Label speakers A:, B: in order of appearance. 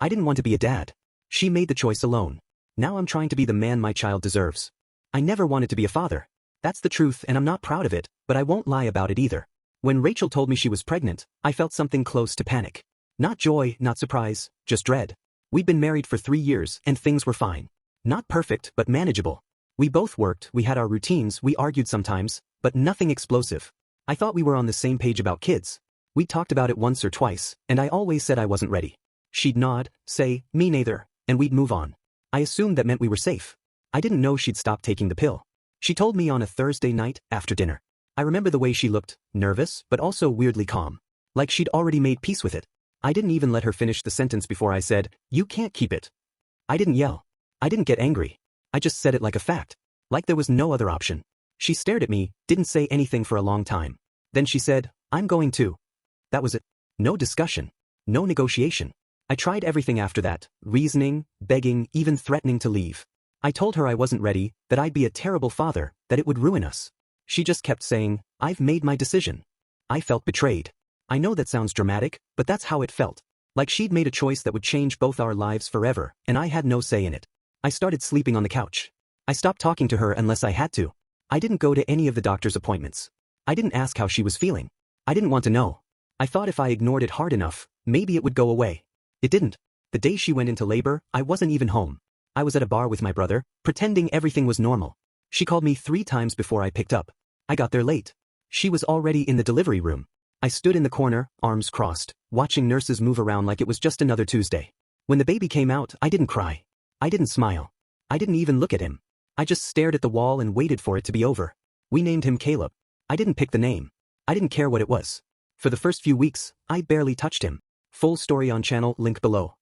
A: I didn't want to be a dad. She made the choice alone. Now I'm trying to be the man my child deserves. I never wanted to be a father. That's the truth and I'm not proud of it, but I won't lie about it either. When Rachel told me she was pregnant, I felt something close to panic. Not joy, not surprise, just dread. We'd been married for 3 years and things were fine. Not perfect, but manageable. We both worked, we had our routines, we argued sometimes, but nothing explosive. I thought we were on the same page about kids. We talked about it once or twice, and I always said I wasn't ready. She'd nod, say, me neither, and we'd move on. I assumed that meant we were safe. I didn't know she'd stopped taking the pill. She told me on a Thursday night after dinner. I remember the way she looked, nervous, but also weirdly calm. Like she'd already made peace with it. I didn't even let her finish the sentence before I said, "You can't keep it." I didn't yell. I didn't get angry. I just said it like a fact. Like there was no other option. She stared at me, didn't say anything for a long time. Then she said, "I'm going too." That was it. No discussion. No negotiation. I tried everything after that, reasoning, begging, even threatening to leave. I told her I wasn't ready, that I'd be a terrible father, that it would ruin us. She just kept saying, "I've made my decision." I felt betrayed. I know that sounds dramatic, but that's how it felt. Like she'd made a choice that would change both our lives forever, and I had no say in it. I started sleeping on the couch. I stopped talking to her unless I had to. I didn't go to any of the doctor's appointments. I didn't ask how she was feeling. I didn't want to know. I thought if I ignored it hard enough, maybe it would go away. It didn't. The day she went into labor, I wasn't even home. I was at a bar with my brother, pretending everything was normal. She called me 3 times before I picked up. I got there late. She was already in the delivery room. I stood in the corner, arms crossed, watching nurses move around like it was just another Tuesday. When the baby came out, I didn't cry. I didn't smile. I didn't even look at him. I just stared at the wall and waited for it to be over. We named him Caleb. I didn't pick the name. I didn't care what it was. For the first few weeks, I barely touched him. Full story on channel, link below.